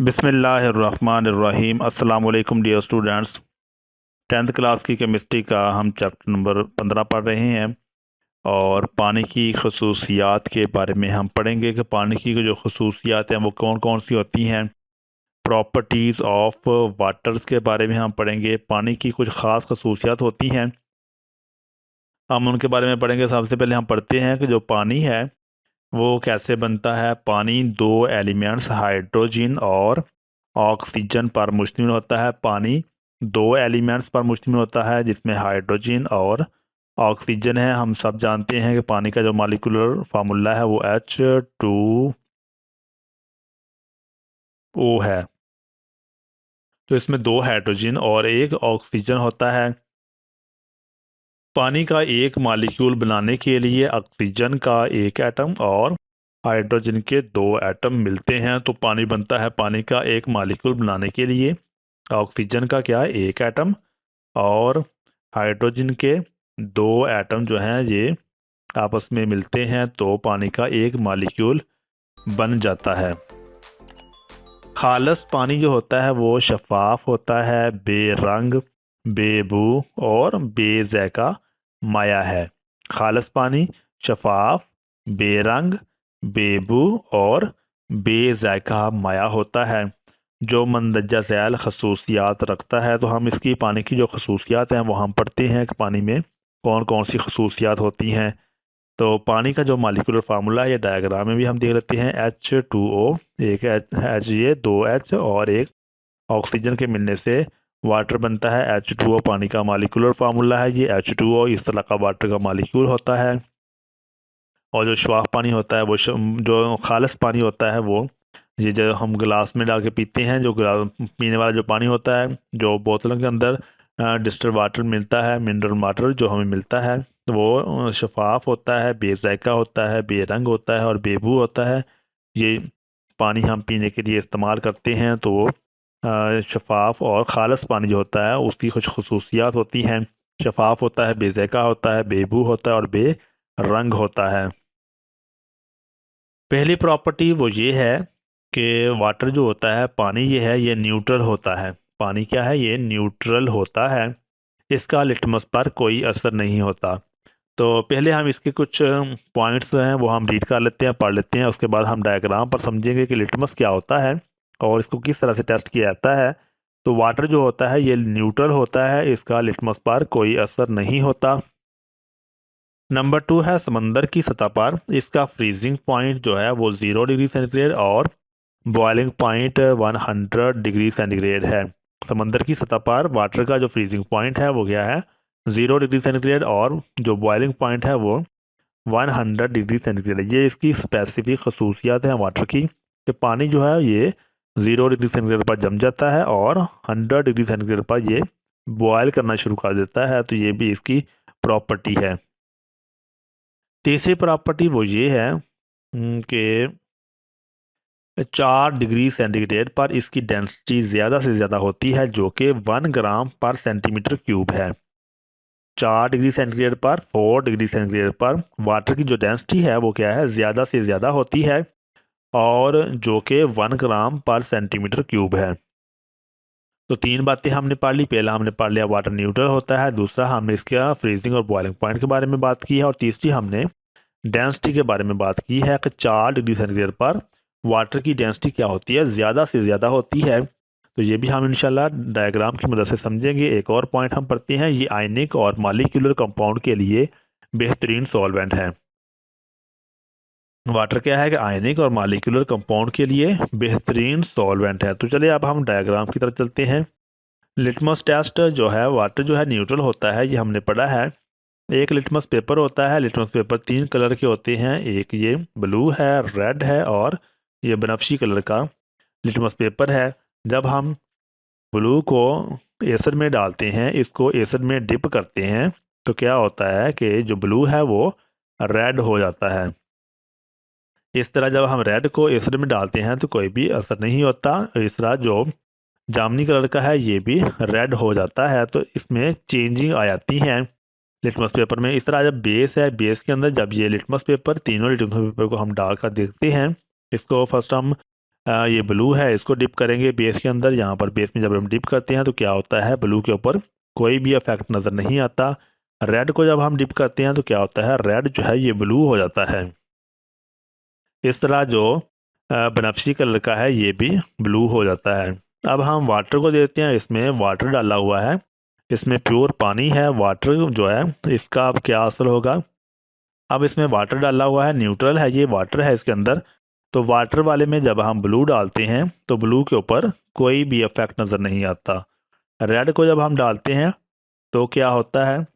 बिस्मिल्लाहिर्रहमानिर्रहीम। अस्सलाम वालेकुम डियर स्टूडेंट्स। 10th क्लास की केमिस्ट्री का हम चैप्टर नंबर 15 पढ़ रहे हैं और पानी की खसूसियात के बारे में हम पढ़ेंगे कि पानी की जो खसूसियात हैं वो कौन कौन सी होती हैं। प्रॉपर्टीज़ ऑफ वाटर्स के बारे में हम पढ़ेंगे। पानी की कुछ ख़ास खसूसियात होती हैं, हम उनके बारे में पढ़ेंगे। सबसे पहले हम पढ़ते हैं कि जो पानी है वो कैसे बनता है। पानी दो एलिमेंट्स हाइड्रोजन और ऑक्सीजन पर मुश्तमिल होता है। पानी दो एलिमेंट्स पर मुश्तमिल होता है जिसमें हाइड्रोजन और ऑक्सीजन है। हम सब जानते हैं कि पानी का जो मॉलिक्यूलर फार्मूला है वो H2O है। तो इसमें दो हाइड्रोजन और एक ऑक्सीजन होता है। पानी का एक मॉलिक्यूल बनाने के लिए ऑक्सीजन का एक एटम और हाइड्रोजन के दो एटम मिलते हैं तो पानी बनता है। पानी का एक मॉलिक्यूल बनाने के लिए ऑक्सीजन का क्या एक एटम और हाइड्रोजन के दो एटम जो हैं ये आपस में मिलते हैं तो पानी का एक मॉलिक्यूल बन जाता है। खालस पानी जो होता है वो शफाफ होता है, बेरंग, बेबू और बेज़ायका माया है। खालस पानी शफाफ, बेरंग, बेबू और बेज़ायका माया होता है जो मंदरजा ज़ैल खसूसियात रखता है। तो हम इसकी पानी की जो खसूसियात हैं वो हम पढ़ते हैं कि पानी में कौन कौन सी खसूसियात होती हैं। तो पानी का जो मॉलिक्यूलर फार्मूला है ये डायग्राम में भी हम देख लेते हैं। H2O, एक H ये दो H और एक ऑक्सीजन के मिलने से वाटर बनता है। H2O पानी का मॉलिक्यूलर फार्मूला है। ये H2O इस तरह का वाटर का मॉलिक्यूल होता है। और जो शवाफ पानी होता है वो जो खालिस पानी होता है वो ये जो हम गिलास में डाल के पीते हैं, जो गिलास पीने वाला जो पानी होता है, जो बोतलों के अंदर डिस्टिल्ड वाटर मिलता है, मिनरल वाटर जो हमें मिलता है, तो वो शफाफ होता है, बेजायका होता है, बेरंग होता है और बेबू होता है। ये पानी हम पीने के लिए इस्तेमाल करते हैं। तो शफाफ और खालिस पानी जो होता है उसकी कुछ खसूसियात होती हैं। शफाफ होता है, बेजायका होता है, बेबू होता है और बेरंग होता है। पहली प्रॉपर्टी वो ये है कि वाटर जो होता है, पानी ये है, ये न्यूट्रल होता है। पानी क्या है, ये न्यूट्रल होता है। इसका लिटमस पर कोई असर नहीं होता। तो पहले हम इसके कुछ पॉइंट्स हैं वो हम रीड कर लेते हैं, पढ़ लेते हैं। उसके बाद हम डायग्राम पर समझेंगे कि लिटमस क्या होता है और इसको किस तरह से टेस्ट किया जाता है। तो वाटर जो होता है ये न्यूट्रल होता है, इसका लिटमस पर कोई असर नहीं होता। नंबर 2 है समंदर की सतह पर इसका फ्रीजिंग पॉइंट जो है वो 0 डिग्री सेंटीग्रेड और बॉइलिंग पॉइंट 100 डिग्री सेंटीग्रेड है। समंदर की सतह पर वाटर का जो फ्रीजिंग पॉइंट है वो क्या है, 0 डिग्री सेंटीग्रेड और जो बॉइलिंग पॉइंट है वो 100 डिग्री सेंटीग्रेड है। ये इसकी स्पेसिफिक खसूसियात हैं वाटर की कि पानी जो है ये 0 डिग्री सेंटीग्रेड पर जम जाता है और 100 डिग्री सेंटीग्रेड पर ये बॉयल करना शुरू कर देता है। तो ये भी इसकी प्रॉपर्टी है। तीसरी प्रॉपर्टी वो ये है कि 4 डिग्री सेंटीग्रेड पर इसकी डेंसिटी ज़्यादा से ज़्यादा होती है जो कि 1 ग्राम पर सेंटीमीटर क्यूब है। 4 डिग्री सेंटीग्रेड पर 4 डिग्री सेंटीग्रेड पर वाटर की जो डेंसिटी है वो क्या है, ज़्यादा से ज़्यादा होती है और जो कि 1 ग्राम पर सेंटीमीटर क्यूब है। तो तीन बातें हमने पढ़ ली। पहला हमने पढ़ लिया वाटर न्यूट्रल होता है, दूसरा हमने इसका फ्रीजिंग और बॉइलिंग पॉइंट के बारे में बात की है और तीसरी हमने डेंसिटी के बारे में बात की है कि 4 डिग्री सेंटीग्रेड पर वाटर की डेंसिटी क्या होती है, ज़्यादा से ज़्यादा होती है। तो ये भी हम इंशाल्लाह डायग्राम की मदद से समझेंगे। एक और पॉइंट हम पढ़ते हैं, ये आयनिक और मॉलिक्यूलर कंपाउंड के लिए बेहतरीन सॉल्वेंट है। वाटर क्या है कि आयनिक और मॉलिक्यूलर कंपाउंड के लिए बेहतरीन सॉल्वेंट है। तो चलिए अब हम डायग्राम की तरफ चलते हैं। लिटमस टेस्ट जो है, वाटर जो है न्यूट्रल होता है, ये हमने पढ़ा है। एक लिटमस पेपर होता है। लिटमस पेपर 3 कलर के होते हैं, एक ये ब्लू है, रेड है और ये बनफशी कलर का लिटमस पेपर है। जब हम ब्लू को एसिड में डालते हैं, इसको एसिड में डिप करते हैं, तो क्या होता है कि जो ब्लू है वो रेड हो जाता है। इस तरह जब हम रेड को एसिड में डालते हैं तो कोई भी असर नहीं होता। इस तरह जो जामनी कलर का है ये भी रेड हो जाता है। तो इसमें चेंजिंग आ जाती हैं लिटमस पेपर में। इस तरह जब बेस है, बेस के अंदर जब ये लिटमस पेपर, तीनों लिटमस पेपर को हम डालकर देखते हैं, इसको फर्स्ट हम ये ब्लू है, इसको डिप करेंगे बेस के अंदर। यहाँ पर बेस में जब हम डिप करते हैं तो क्या होता है, ब्लू के ऊपर कोई भी इफेक्ट नज़र नहीं आता। रेड को जब हम डिप करते हैं तो क्या होता है, रेड जो है ये ब्लू हो जाता है। इस तरह जो बनफशी कलर का है ये भी ब्लू हो जाता है। अब हम वाटर को देते हैं, इसमें वाटर डाला हुआ है, इसमें प्योर पानी है। वाटर जो है इसका अब क्या असर होगा, अब इसमें वाटर डाला हुआ है, न्यूट्रल है, ये वाटर है इसके अंदर। तो वाटर वाले में जब हम ब्लू डालते हैं तो ब्लू के ऊपर कोई भी इफेक्ट नज़र नहीं आता। रेड को जब हम डालते हैं तो क्या होता है,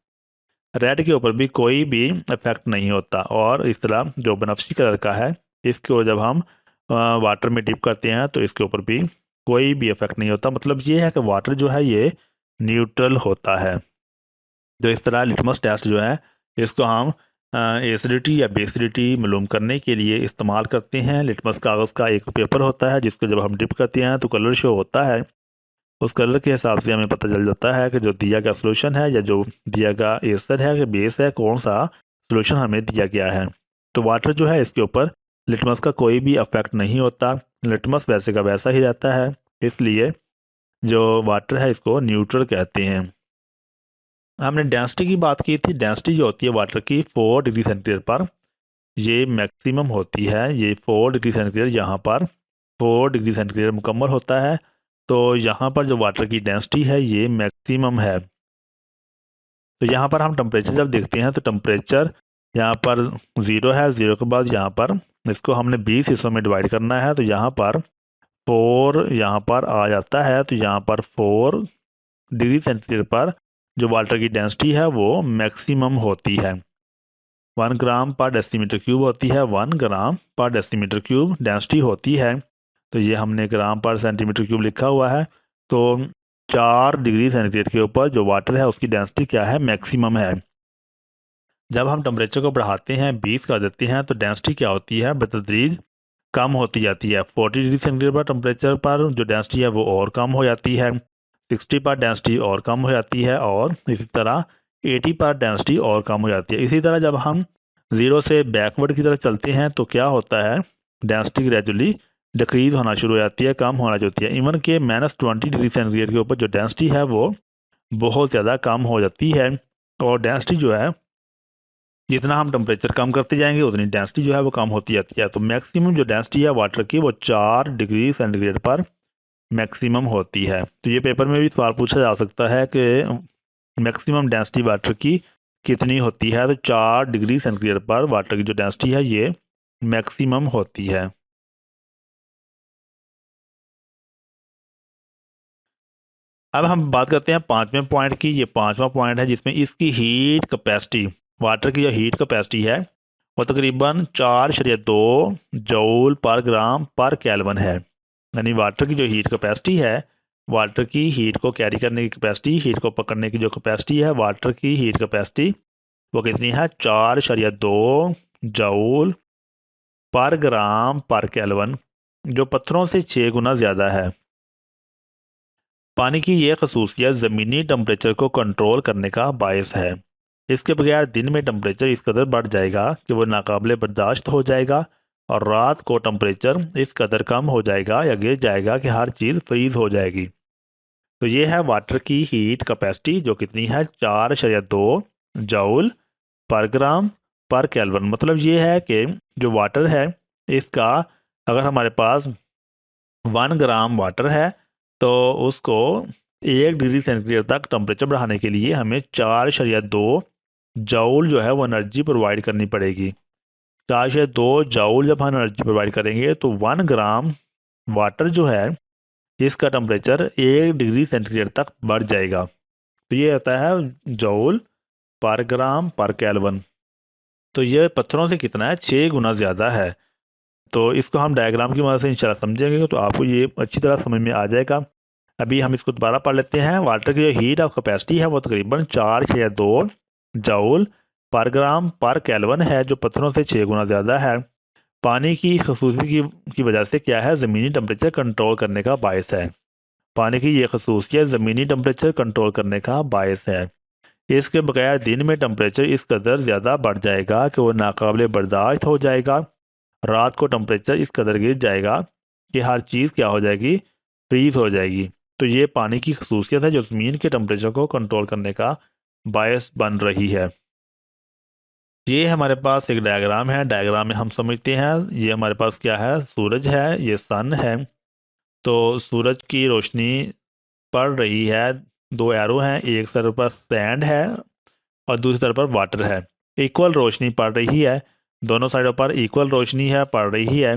रेड के ऊपर भी कोई भी इफेक्ट नहीं होता। और इस तरह जो बनफशी कलर का है इसको जब हम वाटर में डिप करते हैं तो इसके ऊपर भी कोई भी इफेक्ट नहीं होता। मतलब ये है कि वाटर जो है ये न्यूट्रल होता है। तो इस तरह लिटमस टेस्ट जो है इसको हम एसिडिटी या बेसिडिटी मालूम करने के लिए इस्तेमाल करते हैं। लिटमस कागज़ का एक पेपर होता है जिसको जब हम डिप करते हैं तो कलर शो होता है। उस कलर के हिसाब से हमें पता चल जाता है कि जो दिया गया सोल्यूशन है या जो दिया गया एसिड है कि बेस है, कौन सा सोल्यूशन हमें दिया गया है। तो वाटर जो है इसके ऊपर लिटमस का कोई भी अफेक्ट नहीं होता, लिटमस वैसे का वैसा ही रहता है। इसलिए जो वाटर है इसको न्यूट्रल कहते हैं। हमने डेंसिटी की बात की थी। डेंसिटी जो होती है वाटर की 4 डिग्री सेंटीग्रेड पर ये मैक्सिमम होती है। ये 4 डिग्री सेंटीग्रेड यहाँ पर 4 डिग्री सेंटीग्रेड मुकम्मल होता है। तो यहाँ पर जो वाटर की डेंसिटी है ये मैक्सिमम है। तो यहाँ पर हम टेम्परेचर जब देखते हैं तो टेम्परेचर यहाँ पर 0 है। 0 के बाद यहाँ पर इसको हमने 20 हिस्सों में डिवाइड करना है। तो यहाँ पर 4 यहाँ पर आ जाता है। तो यहाँ पर 4 डिग्री सेंटीग्रेड पर जो वाटर की डेंसिटी है वो मैक्सिमम होती है। 1 ग्राम पर डेसीमीटर क्यूब होती है। 1 ग्राम पर डेसीमीटर क्यूब डेंसिटी होती है। तो ये हमने ग्राम पर सेंटीमीटर क्यूब लिखा हुआ है। तो 4 डिग्री सेंटीग्रेड के ऊपर जो वाटर है उसकी डेंसिटी क्या है, मैक्सिमम है। जब हम टेम्परेचर को बढ़ाते हैं 20 कर देते हैं तो डेंसिटी क्या होती है, बतदरीज कम होती जाती है। 40 डिग्री सेंटीग्रेड पर टेम्परेचर पर जो डेंसिटी है वो और कम हो जाती है। 60 पर डेंसिटी और कम हो जाती है। और इसी तरह 80 पर डेंसिटी और कम हो जाती है। इसी तरह जब हम 0 से बैकवर्ड की तरफ चलते हैं तो क्या होता है, डेंसिटी ग्रेजुअली डिक्रीज होना शुरू हो जाती है, कम होना होती है। इवन के -20 डिग्री सेंटीग्रेड के ऊपर जो डेंसिटी है वो बहुत ज़्यादा कम हो जाती है। और डेंसिटी जो है जितना हम टेम्परेचर कम करते जाएंगे उतनी डेंसिटी जो है वो कम होती जाती है। तो मैक्सिमम जो डेंसिटी है वाटर की वो 4 डिग्री सेंटीग्रेड पर मैक्सिमम होती है। तो ये पेपर में भी सवाल पूछा जा सकता है कि मैक्सिमम डेंसिटी वाटर की कितनी होती है। तो 4 डिग्री सेंटीग्रेड पर वाटर की जो डेंसिटी है ये मैक्सिमम होती है। अब हम बात करते हैं 5वें पॉइंट की। ये 5वां पॉइंट है जिसमें इसकी हीट कैपेसिटी, वाटर की जो हीट कैपेसिटी है वो तकरीबन 4.2 जूल पर ग्राम पर केल्विन है। यानी वाटर की जो हीट कैपेसिटी है, वाटर की हीट को कैरी करने की कैपेसिटी, हीट को पकड़ने की जो कैपेसिटी है, वाटर की हीट कैपेसिटी वो कितनी है, 4.2 जूल पर ग्राम पर केल्विन, जो पत्थरों से 6 गुना ज़्यादा है। पानी की यह खसूसियत ज़मीनी टेम्परेचर को कंट्रोल करने का बायस है। इसके बगैर दिन में टेम्परेचर इस कदर बढ़ जाएगा कि वो नाकाबिले बर्दाश्त हो जाएगा, और रात को टेम्परेचर इस कदर कम हो जाएगा या गिर जाएगा कि हर चीज़ फ्रीज हो जाएगी। तो ये है वाटर की हीट कैपेसिटी जो कितनी है, 4.2 जूल पर ग्राम पर केल्विन। मतलब ये है कि जो वाटर है इसका, अगर हमारे पास 1 ग्राम वाटर है तो उसको 1 डिग्री सेंटीग्रेड तक टेम्परेचर बढ़ाने के लिए हमें 4.2 जूल जो है वो एनर्जी प्रोवाइड करनी पड़ेगी। 4.2 जूल जब हम एनर्जी प्रोवाइड करेंगे तो 1 ग्राम वाटर जो है इसका टेम्परेचर 1 डिग्री सेंटीग्रेड तक बढ़ जाएगा। तो ये होता है जूल पर ग्राम पर केल्विन। तो ये पत्थरों से कितना है, 6 गुना ज़्यादा है। तो इसको हम डायग्राम की मदद से इंशाल्लाह समझेंगे तो आपको ये अच्छी तरह समझ में आ जाएगा। अभी हम इसको दोबारा पढ़ लेते हैं। वाटर की जो हीट ऑफ कैपेसिटी है वो तकरीबन 4.2 जूल पर ग्राम पर केल्विन है, जो पत्थरों से 6 गुना ज़्यादा है। पानी की खसूसियत की वजह से क्या है, ज़मीनी टेम्परेचर कंट्रोल करने का बायस है। पानी की ये खसूसियत ज़मीनी टेम्परेचर कंट्रोल करने का बायस है। इसके बगैर दिन में टेम्परेचर इस कदर ज़्यादा बढ़ जाएगा कि वो नाकाबिले बर्दाश्त हो जाएगा। रात को टेम्परेचर इस कदर गिर जाएगा कि हर चीज़ क्या हो जाएगी, फ्रीज हो जाएगी। तो ये पानी की खसूसियत है जो ज़मीन के टेम्परेचर को कंट्रोल करने का बायस बन रही है। ये हमारे पास एक डायग्राम है। डायग्राम में हम समझते हैं ये हमारे पास क्या है, सूरज है, ये सन है। तो सूरज की रोशनी पड़ रही है, दो एरो हैं, एक तरफ पर सैंड है और दूसरी तरफ पर वाटर है। इक्वल रोशनी पड़ रही है, दोनों साइडों पर इक्वल रोशनी है पड़ रही है।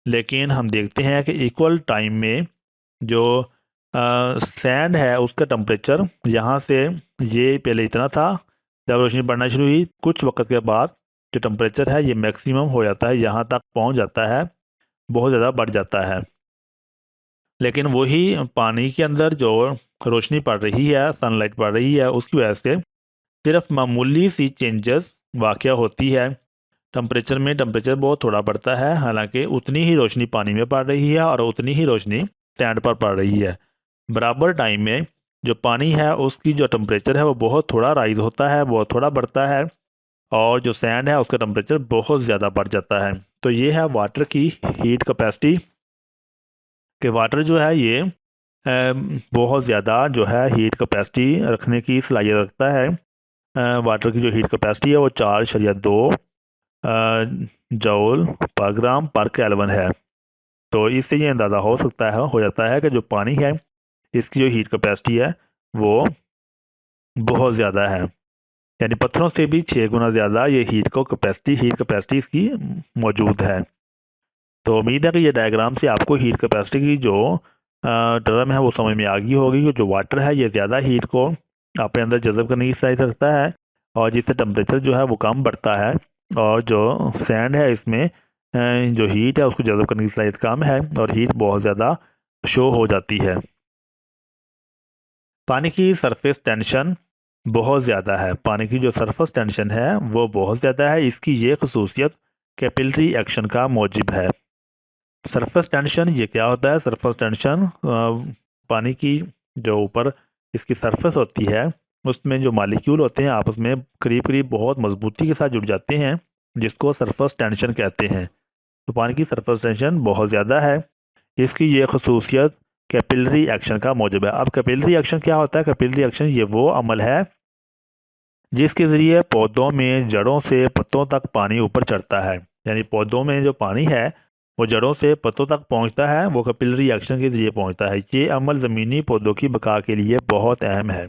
लेकिन हम देखते हैं कि इक्वल टाइम में जो सैंड है उसका टेम्परेचर यहाँ से, ये पहले इतना था, जब रोशनी पड़ना शुरू हुई कुछ वक्त के बाद जो टेम्परेचर है ये मैक्सिमम हो जाता है, यहाँ तक पहुँच जाता है, बहुत ज़्यादा बढ़ जाता है। लेकिन वही पानी के अंदर जो रोशनी पड़ रही है, सनलाइट पड़ रही है, उसकी वजह से सिर्फ मामूली सी चेंजेस वाक़या होती है। टेम्परेचर बहुत थोड़ा बढ़ता है, हालांकि उतनी ही रोशनी पानी में पड़ रही है और उतनी ही रोशनी सैंड पर पड़ रही है। बराबर टाइम में जो पानी है उसकी जो टेम्परेचर है वो बहुत थोड़ा राइज होता है, बहुत थोड़ा बढ़ता है, और जो सैंड है उसका टेम्परेचर बहुत ज़्यादा बढ़ जाता है। तो ये है वाटर की हीट कैपेसिटी, कि वाटर जो है ये बहुत ज़्यादा जो है हीट कैपेसिटी रखने की सलाहियत रखता है। वाटर की जो हीट कैपेसिटी है वो 4.2 जूल पर ग्राम पर केल्विन है। तो इससे ये अंदाज़ा हो जाता है कि जो पानी है इसकी जो हीट कैपेसिटी है वो बहुत ज़्यादा है, यानी पत्थरों से भी 6 गुना ज़्यादा ये हीट कैपेसिटी इसकी मौजूद है। तो उम्मीद है कि ये डायग्राम से आपको हीट कैपेसिटी की जो टर्म है वो समझ में आ गई होगी कि जो वाटर है ये ज़्यादा हीट को अपने अंदर जज़ब करने की सलाहियत रखता है, और जिससे टेम्परेचर जो है वो कम बढ़ता है, और जो सैंड है इसमें जो हीट है उसको जज़ब करने की सलाहियत कम है और हीट बहुत ज़्यादा शो हो जाती है। पानी की सरफेस टेंशन बहुत ज़्यादा है, पानी की जो सरफेस टेंशन है वो बहुत ज़्यादा है। इसकी ये खसूसियत कैपिलरी एक्शन का मौजिब है। सरफेस टेंशन ये क्या होता है? सरफेस टेंशन पानी की जो ऊपर इसकी सरफेस होती है उसमें जो मालिक्यूल होते हैं आपस में करीब करीब बहुत मजबूती के साथ जुड़ जाते हैं, जिसको सरफेस टेंशन कहते हैं। तो पानी की सरफेस टेंशन बहुत ज़्यादा है। इसकी ये खसूसियत कैपिलरी एक्शन का मौजूद है। अब कैपिलरी एक्शन क्या होता है? कैपिलरी एक्शन ये वो अमल है जिसके ज़रिए पौधों में जड़ों से पत्तों तक पानी ऊपर चढ़ता है, यानी पौधों में जो पानी है वो जड़ों से पत्तों तक पहुंचता है, वो कैपिलरी एक्शन के ज़रिए पहुंचता है। ये अमल ज़मीनी पौधों की बका के लिए बहुत अहम है।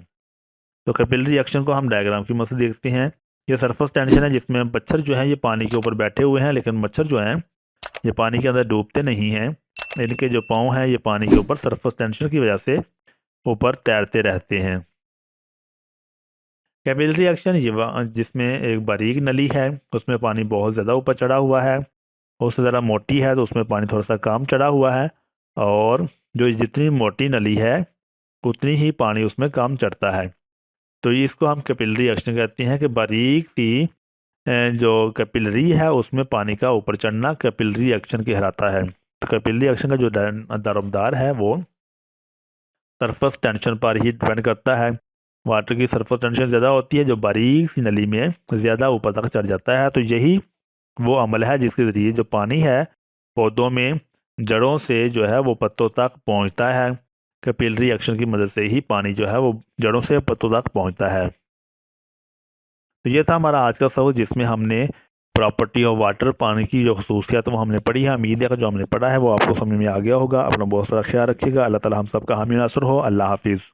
तो कैपिलरी एक्शन को हम डायग्राम की मदद से देखते हैं। ये सरफेस टेंशन है जिसमें मच्छर जो है ये पानी के ऊपर बैठे हुए हैं, लेकिन मच्छर जो हैं ये पानी के अंदर डूबते नहीं हैं। इनके जो पाँव हैं ये पानी के ऊपर सरफेस टेंशन की वजह से ऊपर तैरते रहते हैं। कैपिलरी एक्शन ये जिसमें एक बारीक नली है उसमें पानी बहुत ज़्यादा ऊपर चढ़ा हुआ है, उससे ज़रा मोटी है तो उसमें पानी थोड़ा सा कम चढ़ा हुआ है, और जो जितनी मोटी नली है उतनी ही पानी उसमें कम चढ़ता है। तो इसको हम कैपिलरी एक्शन कहते हैं कि बारीक सी जो कैपिलरी है उसमें पानी का ऊपर चढ़ना कैपिलरी एक्शन कहलाता है। तो कैपिलरी एक्शन का जो दारोमदार है वो सरफेस टेंशन पर ही डिपेंड करता है। वाटर की सरफेस टेंशन ज़्यादा होती है जो बारीक सी नली में ज़्यादा ऊपर तक चढ़ जाता है। तो यही वो अमल है जिसके ज़रिए जो पानी है पौधों में जड़ों से जो है वो पत्तों तक पहुंचता है। कैपिलरी एक्शन की मदद से ही पानी जो है वो जड़ों से पत्तों तक पहुंचता है। तो ये था हमारा आज का सबक जिसमें हमने प्रॉपर्टी ऑफ वाटर, पानी की जो खसूसियात वो हमने पढ़ी है। उम्मीद है कि जो हमने पढ़ा है वो आपको समझ में आ गया होगा। अपना बहुत सारा ख्याल रखिएगा। अल्लाह ताला हम सबका हामी नासर हो। अल्लाह हाफिज़।